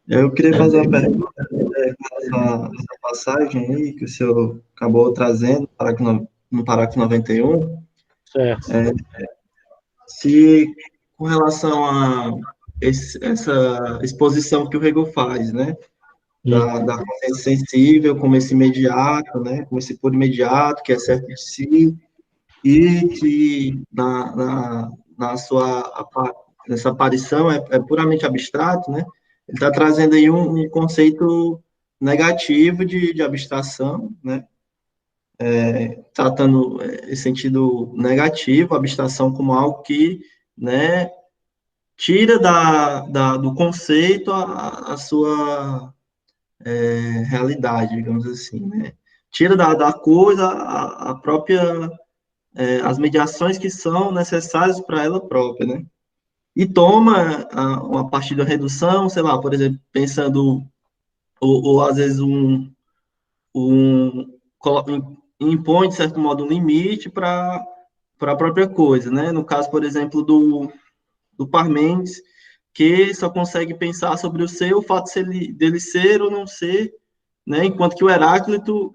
Eu queria fazer uma pergunta com essa passagem aí que o senhor acabou trazendo no parágrafo 91, Certo. se com relação a essa exposição que o Hegel faz, né, Hum. da consciência sensível como esse imediato, né, como esse puro imediato que é certo de si, e que na sua nessa aparição é puramente abstrato, né? Ele está trazendo aí um conceito negativo de abstração, né? Tratando esse sentido negativo, a abstração como algo que, né, tira do conceito a sua realidade, digamos assim, né? Tira da coisa a própria as mediações que são necessárias para ela própria, né? E toma uma partir da redução, sei lá, por exemplo, pensando, ou às vezes um impõe, de certo modo, um limite para a própria coisa, né? No caso, por exemplo, do Parmênides, que só consegue pensar sobre o ser, o fato dele ser ou não ser, né? Enquanto que o Heráclito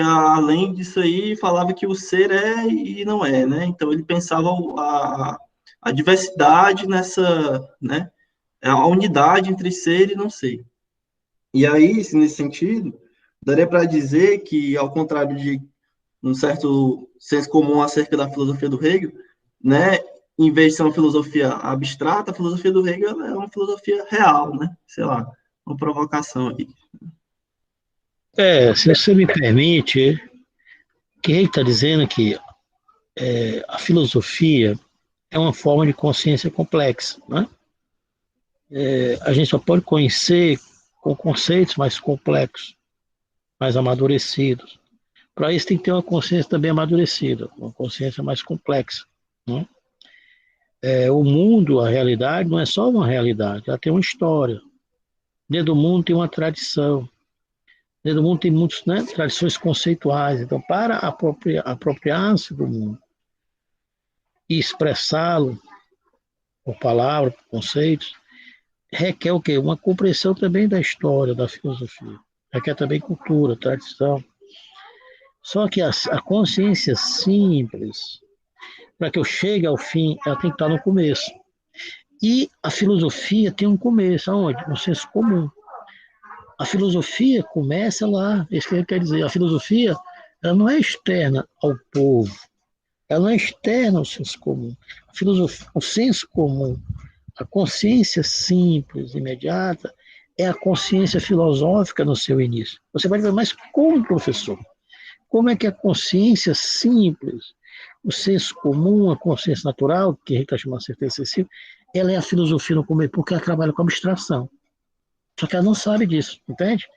além disso aí, falava que o ser é e não é, né? Então ele pensava a diversidade nessa, né? A unidade entre ser e não ser. E aí, nesse sentido, daria para dizer que, ao contrário de um certo senso comum acerca da filosofia do Hegel, né? Em vez de ser uma filosofia abstrata, a filosofia do Hegel é uma filosofia real, né? Sei lá, uma provocação aí. Se você me permite, que ele está dizendo que a filosofia é uma forma de consciência complexa, né? A gente só pode conhecer com conceitos mais complexos, mais amadurecidos. Para isso tem que ter uma consciência também amadurecida, uma consciência mais complexa, né? O mundo, a realidade, não é só uma realidade, ela tem uma história. Dentro do mundo tem uma tradição. Dentro do mundo tem muitas, né, tradições conceituais. Então, para apropriar-se do mundo e expressá-lo por palavras, por conceitos, requer o quê? Uma compreensão também da história, da filosofia. Requer também cultura, tradição. Só que a consciência simples, para que eu chegue ao fim, ela tem que estar no começo. E a filosofia tem um começo, aonde? No senso comum. A filosofia começa lá, é isso que ele quer dizer. A filosofia, ela não é externa ao povo, ela não é externa ao senso comum. A filosofia, o senso comum, a consciência simples, imediata, é a consciência filosófica no seu início. Você vai dizer, mas como, professor? Como é que a consciência simples, o senso comum, a consciência natural, que a gente está chamando de certeza excessiva, ela é a filosofia no começo, porque ela trabalha com abstração. Só que ela não sabe disso, entende?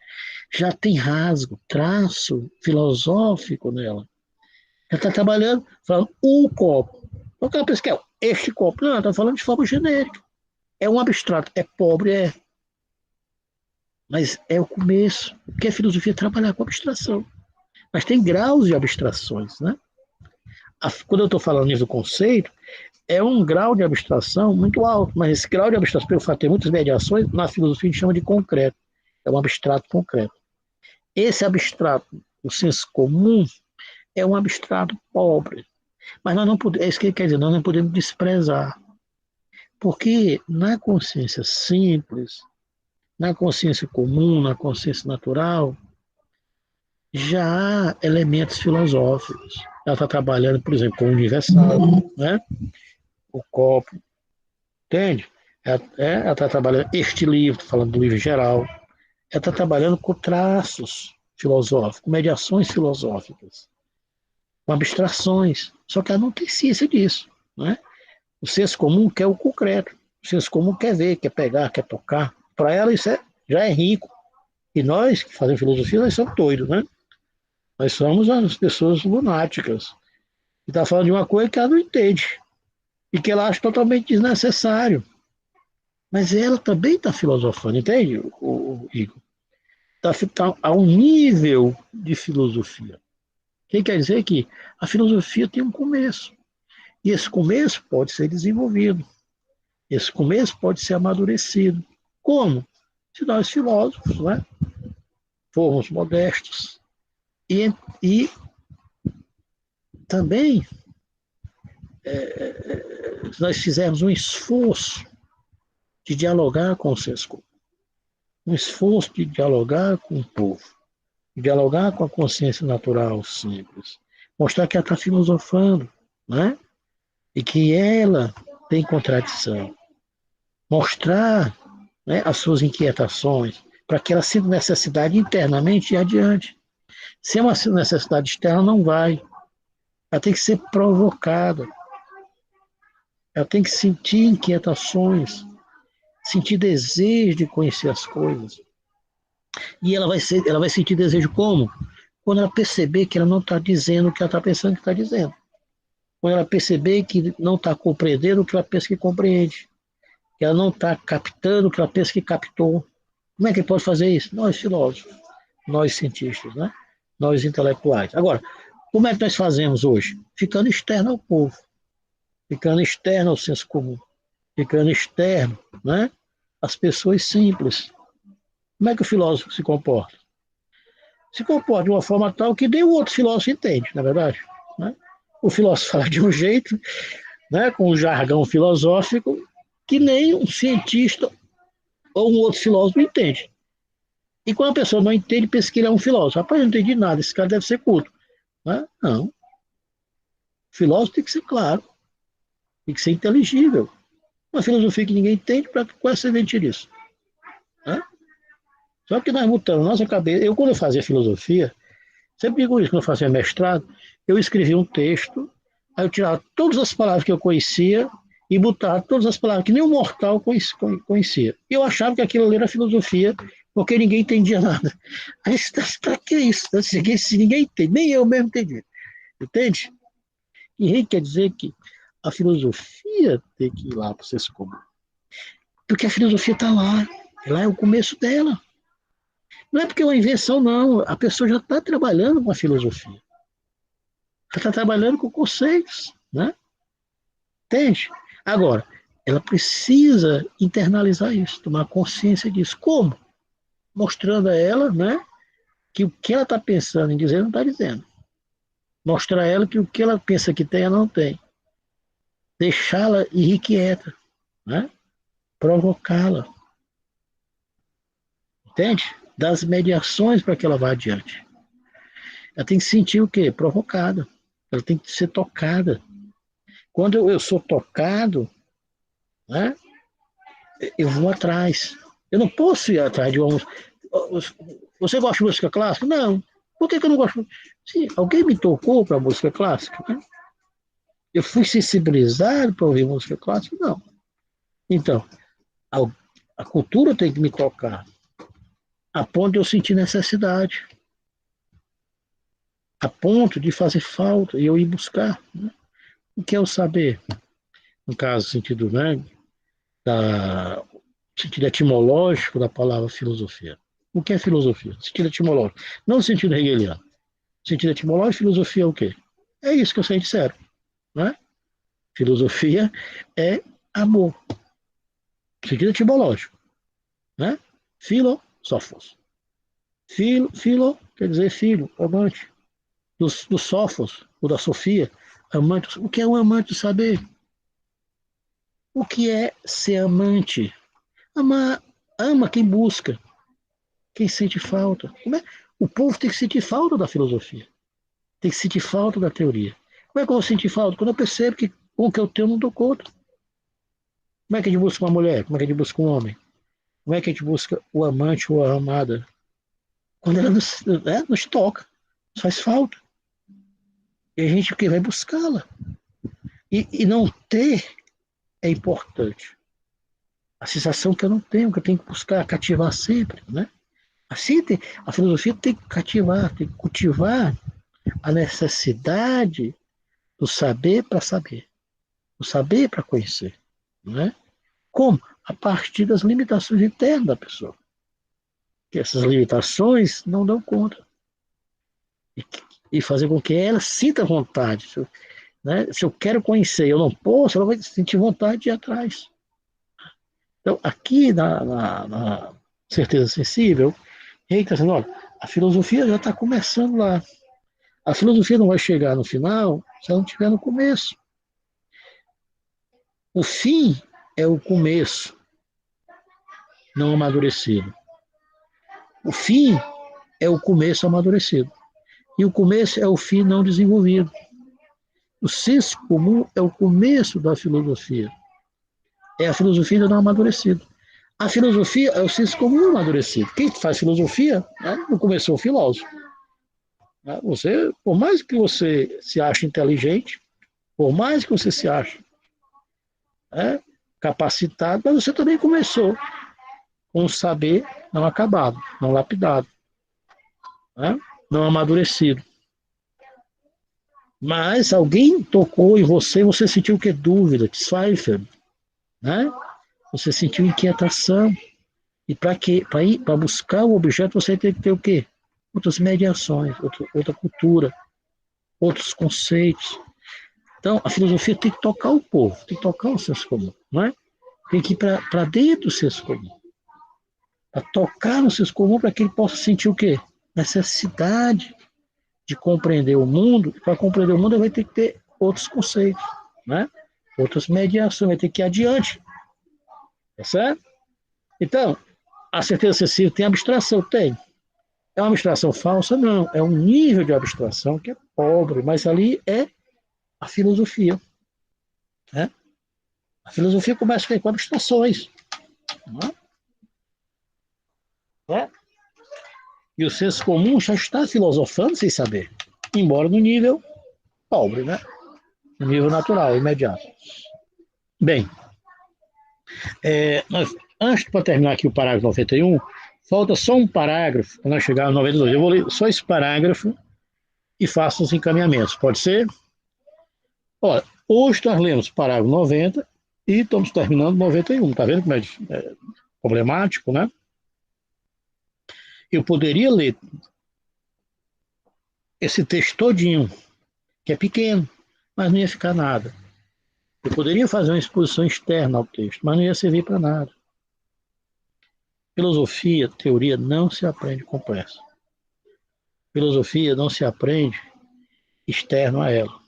Já tem rasgo, traço filosófico nela. Ela está trabalhando, falando o copo. O cara pensa que é este copo. Não, ela está falando de forma genérica. É um abstrato, é pobre, é. Mas é o começo, porque a filosofia trabalha com abstração. Mas tem graus de abstrações, né? Quando eu estou falando nisso do conceito, é um grau de abstração muito alto, mas esse grau de abstração, pelo fato de ter muitas mediações, na filosofia a gente chama de concreto. É um abstrato concreto. Esse abstrato, o senso comum, é um abstrato pobre. Mas nós não podemos, é isso que ele quer dizer, nós não podemos desprezar. Porque na consciência simples, na consciência comum, na consciência natural, já há elementos filosóficos. Ela está trabalhando, por exemplo, com o universal, né? O copo, entende? Ela está trabalhando este livro, falando do livro geral. Ela está trabalhando com traços filosóficos, mediações filosóficas, com abstrações. Só que ela não tem ciência disso, né? O senso comum quer o concreto. O senso comum quer ver, quer pegar, quer tocar. Para ela isso já é rico. E nós que fazemos filosofia, nós somos doidos, né? Nós somos as pessoas lunáticas. E está falando de uma coisa que ela não entende. E que ela acha totalmente desnecessário. Mas ela também está filosofando, entende, o Igor? Tá a um nível de filosofia. Que quer dizer que a filosofia tem um começo. E esse começo pode ser desenvolvido. Esse começo pode ser amadurecido. Como? se nós filósofos, né, formos modestos e também se nós fizermos um esforço de dialogar com o senso comum, um esforço de dialogar com o povo, de dialogar com a consciência natural simples, mostrar que ela está filosofando, né? E que ela tem contradição, mostrar, né, as suas inquietações, para que ela sinta necessidade internamente e adiante. Se é uma necessidade externa, não vai. Ela tem que ser provocada. Ela tem que sentir inquietações, sentir desejo de conhecer as coisas. E ela vai sentir desejo como? Quando ela perceber que ela não está dizendo o que ela está pensando que está dizendo. Quando ela perceber que não está compreendendo o que ela pensa que compreende. Que ela não está captando o que ela pensa que captou. Como é que pode fazer isso? Nós filósofos, nós cientistas, né? Nós intelectuais. Agora, como é que nós fazemos hoje? Ficando externo ao povo, ficando externo ao senso comum, ficando externo, né, às pessoas simples. Como é que o filósofo se comporta? Se comporta de uma forma tal que nem o outro filósofo entende, na verdade. Né? O filósofo fala de um jeito, né, com um jargão filosófico, que nem um cientista ou um outro filósofo entende. E quando a pessoa não entende, pensa que ele é um filósofo. Rapaz, eu não entendi nada, esse cara deve ser culto. Né? Não. O filósofo tem que ser claro, tem que ser inteligível. Uma filosofia que ninguém entende, para qual é a serventia disso? Né? Só que nós mutamos nossa cabeça. Eu, quando eu fazia filosofia, sempre digo isso, quando eu fazia mestrado, eu escrevia um texto, aí eu tirava todas as palavras que eu conhecia e botava todas as palavras que nenhum mortal conhecia. E eu achava que aquilo ali era filosofia, porque ninguém entendia nada. Aí, para que isso? Se ninguém entende, nem eu mesmo entendi. Entende? E aí quer dizer que a filosofia tem que ir lá para o senso comum. Porque a filosofia está lá. Lá é o começo dela. Não é porque é uma invenção, não. A pessoa já está trabalhando com a filosofia. Já está trabalhando com conceitos. Né? Entende? Agora, ela precisa internalizar isso, tomar consciência disso. Como? Mostrando a ela, né, que o que ela está pensando em dizer não está dizendo. Mostrar a ela que o que ela pensa que tem, ela não tem. Deixá-la irrequieta, né? Provocá-la. Entende? Dar as mediações para que ela vá adiante. Ela tem que sentir o quê? Provocada. Ela tem que ser tocada. Quando eu sou tocado, né, eu vou atrás. Eu não posso ir atrás de uma música. Você gosta de música clássica? Não. Por que eu não gosto? Sim, alguém me tocou para música clássica? Né? Eu fui sensibilizado para ouvir música clássica? Não. Então, a, a cultura tem que me tocar a ponto de eu sentir necessidade, a ponto de fazer falta e eu ir buscar. Né? O que é o saber? No caso, sentido, né, da sentido etimológico da palavra filosofia. O que é filosofia? Sentido etimológico. Não no sentido hegeliano. Sentido etimológico, filosofia é o quê? É isso que vocês disseram. Né? Filosofia é amor. Sentido etimológico. Né? Filosófos. Filo quer dizer filho, amante. Do Sófos, ou da Sofia, amante. O que é um amante do saber? O que é ser amante? Ama quem busca, quem sente falta. Como é? O povo tem que sentir falta da filosofia, tem que sentir falta da teoria. Como é que eu vou sentir falta? Quando eu percebo que com o que eu tenho eu não dou conta. Como é que a gente busca uma mulher? Como é que a gente busca um homem? Como é que a gente busca o amante ou a amada? Quando ela nos toca, nos faz falta. E a gente que vai buscá-la. E não ter é importante. A sensação que eu não tenho, que eu tenho que buscar cativar sempre, né? Assim, a filosofia tem que cativar, tem que cultivar a necessidade do saber para saber, do saber para conhecer, né? Como? A partir das limitações internas da pessoa. Que essas limitações não dão conta. E fazer com que ela sinta vontade. Né? Se eu quero conhecer e eu não posso, ela vai sentir vontade de ir atrás. Então, aqui certeza sensível, e aí está dizendo, olha, a filosofia já está começando lá. A filosofia não vai chegar no final se ela não estiver no começo. O fim é o começo não amadurecido. O fim é o começo amadurecido. E o começo é o fim não desenvolvido. O senso comum é o começo da filosofia. É a filosofia ainda não amadurecida. A filosofia é o senso comum amadurecido. Quem faz filosofia, né, não começou o filósofo. Né? Você, por mais que você se ache inteligente, por mais que você se ache, né, capacitado, mas você também começou com um saber não acabado, não lapidado, né, não amadurecido. Mas alguém tocou em você, você sentiu o que? Dúvida, Zweifel, né? Você sentiu inquietação. E para quê? Para buscar o objeto, você tem que ter o quê? Outras mediações, outra cultura, outros conceitos. Então, a filosofia tem que tocar o povo, tem que tocar o senso comum, não é? Tem que ir para dentro do senso comum. Para tocar no senso comum, para que ele possa sentir o quê? Necessidade de compreender o mundo. Para compreender o mundo, ele vai ter que ter outros conceitos, né? Outras mediações, vai ter que ir adiante. Tá certo? Então, a certeza sensível tem abstração? Tem. É uma abstração falsa? Não. É um nível de abstração que é pobre, mas ali é a filosofia. Né? A filosofia começa com abstrações. Né? E o senso comum já está filosofando sem saber, embora no nível pobre, né? No nível natural, imediato. Bem, antes para terminar aqui o parágrafo 91, falta só um parágrafo para nós chegar ao 92. Eu vou ler só esse parágrafo e faço os encaminhamentos. Pode ser? Olha, hoje nós lemos o parágrafo 90 e estamos terminando 91. Está vendo como é problemático, né? Eu poderia ler esse texto todinho, que é pequeno, mas não ia ficar nada. Eu poderia fazer uma exposição externa ao texto, mas não ia servir para nada. Filosofia, teoria, não se aprende com pressa. Filosofia não se aprende externo a ela.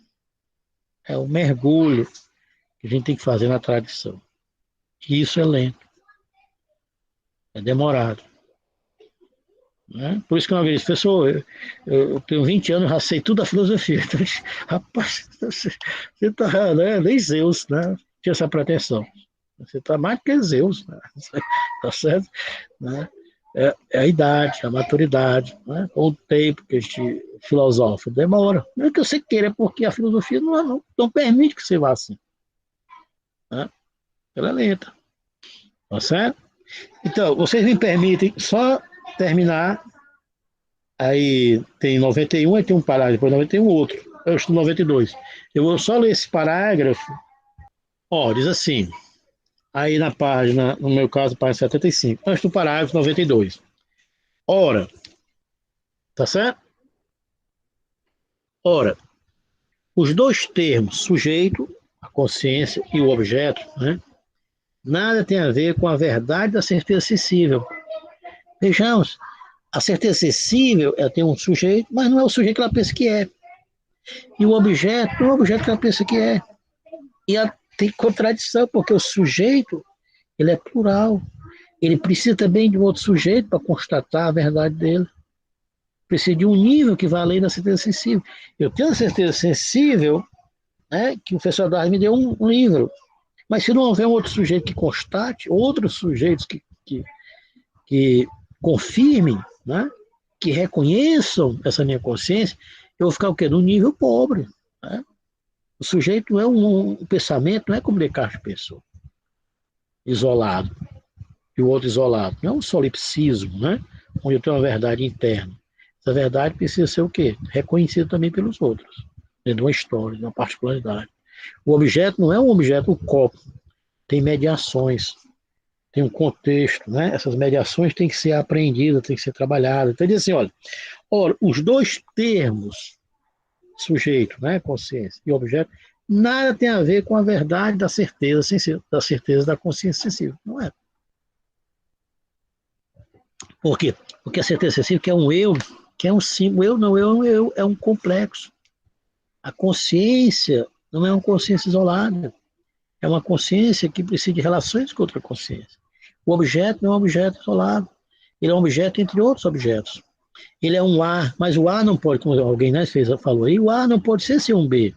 É o mergulho que a gente tem que fazer na tradição. E isso é lento, é demorado. Né? Por isso que uma vez, professor, eu tenho 20 anos, já sei tudo da filosofia. Então, rapaz, você está, né, nem Zeus, né? Tinha essa pretensão. Você está mais que Zeus, né? Tá certo? Né? É a idade, a maturidade, né? O tempo que a gente filosofa. Demora. Não é que você queira, é porque a filosofia não permite que você vá assim. Né? Ela é lenta. Tá certo? Então, vocês me permitem só terminar. Aí tem 91, aí tem um parágrafo, depois 91 outro. Eu estou 92. Eu vou só ler esse parágrafo. Ó, diz assim. Aí na página, no meu caso, página 75. Antes do parágrafo 92. Ora, tá certo? Ora, os dois termos, sujeito, a consciência e o objeto, né, nada tem a ver com a verdade da certeza sensível. Vejamos, a certeza sensível ela tem um sujeito, mas não é o sujeito que ela pensa que é. E o objeto não é o objeto que ela pensa que é. E tem contradição, porque o sujeito ele é plural. Ele precisa também de um outro sujeito para constatar a verdade dele. Precisa de um nível que vai além da certeza sensível. Eu tenho a certeza sensível, né, que o professor Darwin me deu um livro. Mas se não houver um outro sujeito que constate, outros sujeitos que confirmem, né, que reconheçam essa minha consciência, eu vou ficar o quê? Num nível pobre. Né? O sujeito não é um pensamento, não é como Descartes pensou, isolado, e o outro isolado. Não é um solipsismo, né? Onde eu tenho uma verdade interna. Essa verdade precisa ser o quê? Reconhecida também pelos outros, dentro de uma história, de uma particularidade. O objeto não é um objeto, o copo. Tem mediações, tem um contexto, né? Essas mediações têm que ser aprendidas, têm que ser trabalhadas. Então, diz assim, olha, os dois termos, sujeito, né, consciência e objeto, nada tem a ver com a verdade da certeza sensível, da certeza da consciência sensível. Não é. Por quê? Porque a certeza sensível que é um eu, que é um símbolo, eu não, eu, é um complexo. A consciência não é uma consciência isolada, é uma consciência que precisa de relações com outra consciência. O objeto não é um objeto isolado, ele é um objeto entre outros objetos. Ele é um A, mas o A não pode, como alguém né, falou aí, o A não pode ser um B.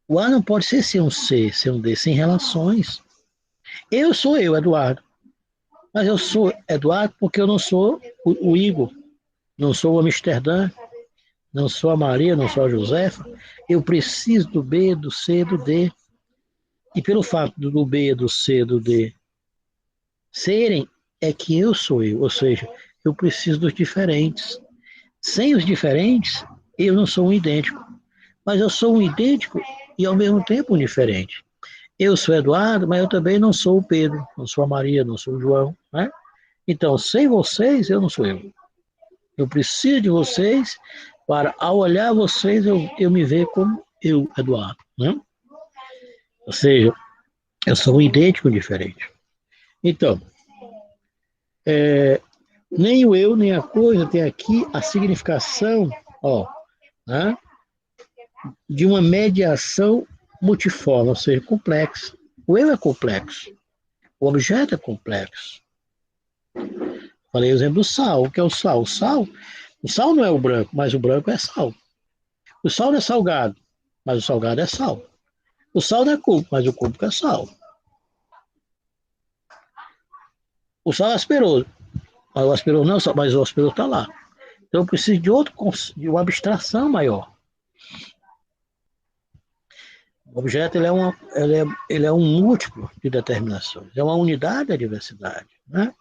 O A não pode ser um C, ser um D, sem relações. Eu sou eu, Eduardo. Mas eu sou Eduardo porque eu não sou o Igor, não sou o Amsterdã, não sou a Maria, não sou a Josefa. Eu preciso do B, do C, do D. E pelo fato do B, do C, do D serem, é que eu sou eu. Ou seja, eu preciso dos diferentes. Sem os diferentes, eu não sou um idêntico. Mas eu sou um idêntico e ao mesmo tempo um diferente. Eu sou Eduardo, mas eu também não sou o Pedro, não sou a Maria, não sou o João, né? Então, sem vocês, eu não sou eu. Eu preciso de vocês para, ao olhar vocês, eu me ver como eu, Eduardo, né? Ou seja, eu sou um idêntico diferente. Então, nem o eu, nem a coisa tem aqui a significação, ó, né, de uma mediação multiforme, ou seja, complexa. O eu é complexo, o objeto é complexo. Falei o exemplo do sal. O que é o sal? O sal não é o branco, mas o branco é sal. O sal não é salgado, mas o salgado é sal. O sal não é cúbico, mas o cúbico é sal. O sal é asperoso, mas o asperoso não é sal, mas o asperoso está lá. Então eu preciso de uma abstração maior. O objeto ele é um múltiplo de determinações, é uma unidade da diversidade. Né?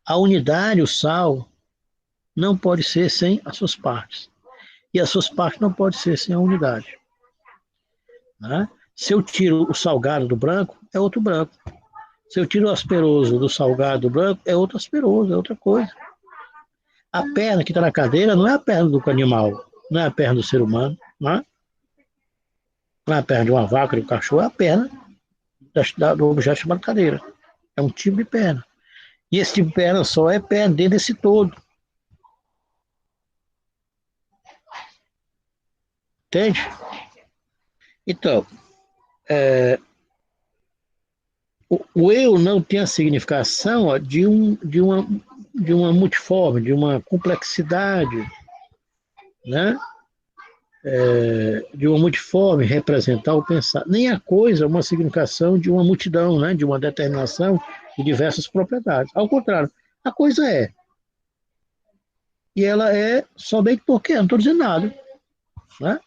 A unidade, o sal, não pode ser sem as suas partes. E as suas partes não podem ser sem a unidade. Né? Se eu tiro o salgado do branco, é outro branco. Se eu tiro o asperoso do salgado do branco, é outro asperoso, é outra coisa. A perna que está na cadeira não é a perna do animal, não é a perna do ser humano, não é a perna de uma vaca, de um cachorro, é a perna do objeto chamado cadeira. É um tipo de perna. E esse tipo de perna só é perna dentro desse todo. Entende? Então, o eu não tem a significação ó, de uma multiforme, de uma complexidade, né? De uma multiforme representar ou pensar. Nem a coisa é uma significação de uma multidão, né? De uma determinação de diversas propriedades. Ao contrário, a coisa é. E ela é somente porque, não estou dizendo nada. Né?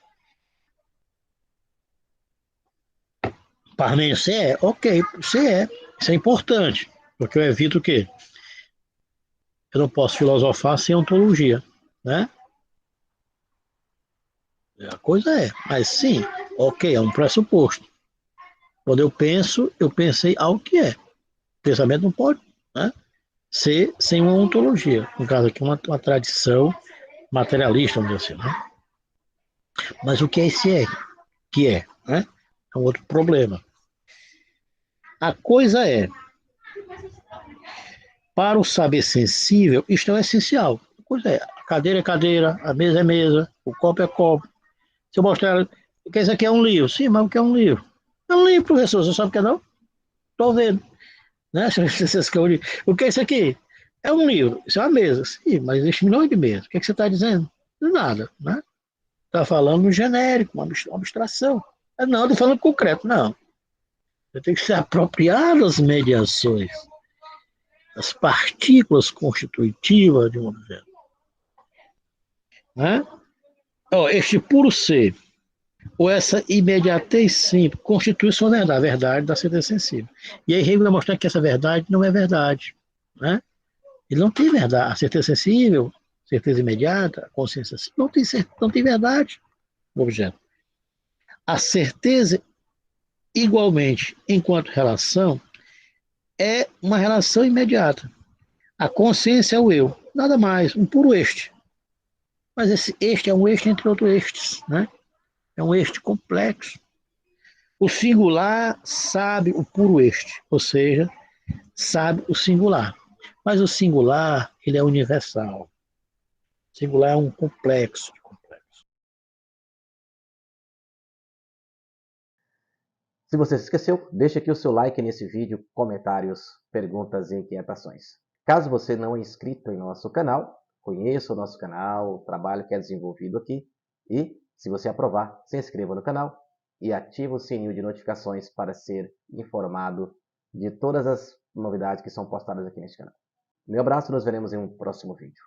Parmênides, você é? Ok, você é. Isso é importante, porque eu evito o quê? Eu não posso filosofar sem ontologia, né? A coisa é, mas sim, ok, é um pressuposto. Quando eu penso, eu pensei algo que é. O pensamento não pode, né, ser sem uma ontologia. No caso aqui, uma tradição materialista, vamos dizer assim. Né? Mas o que é esse é? Que é? Né? É um outro problema. A coisa é, para o saber sensível, isto é essencial. A coisa é, a cadeira é cadeira, a mesa é mesa, o copo é copo. Se eu mostrar, o que isso aqui é um livro? Sim, mas o que é um livro? É um livro, professor, você sabe o que é não? Estou vendo. Né? O que é isso aqui? É um livro, isso é uma mesa. Sim, mas existe milhões de mesas. O que, é que você está dizendo? Nada, né? Está falando no genérico, uma abstração. Não, estou falando concreto, não. Você tem que se apropriar das mediações, das partículas constitutivas de um objeto. Né? Este puro ser, ou essa imediatez simples, constitui sua verdade, a verdade da certeza sensível. E aí Hegel vai mostrar que essa verdade não é verdade. Né? Ele não tem verdade. A certeza sensível, certeza imediata, a consciência não tem verdade no objeto. A certeza, igualmente, enquanto relação, é uma relação imediata. A consciência é o eu, nada mais, um puro este. Mas esse este é um este entre outros estes, né? É um este complexo. O singular sabe o puro este, ou seja, sabe o singular. Mas o singular, ele é universal. O singular é um complexo de complexo. Se você se esqueceu, deixe aqui o seu like nesse vídeo, comentários, perguntas e inquietações. Caso você não é inscrito em nosso canal, conheça o nosso canal, o trabalho que é desenvolvido aqui. E, se você aprovar, se inscreva no canal e ative o sininho de notificações para ser informado de todas as novidades que são postadas aqui neste canal. Meu abraço, nos veremos em um próximo vídeo.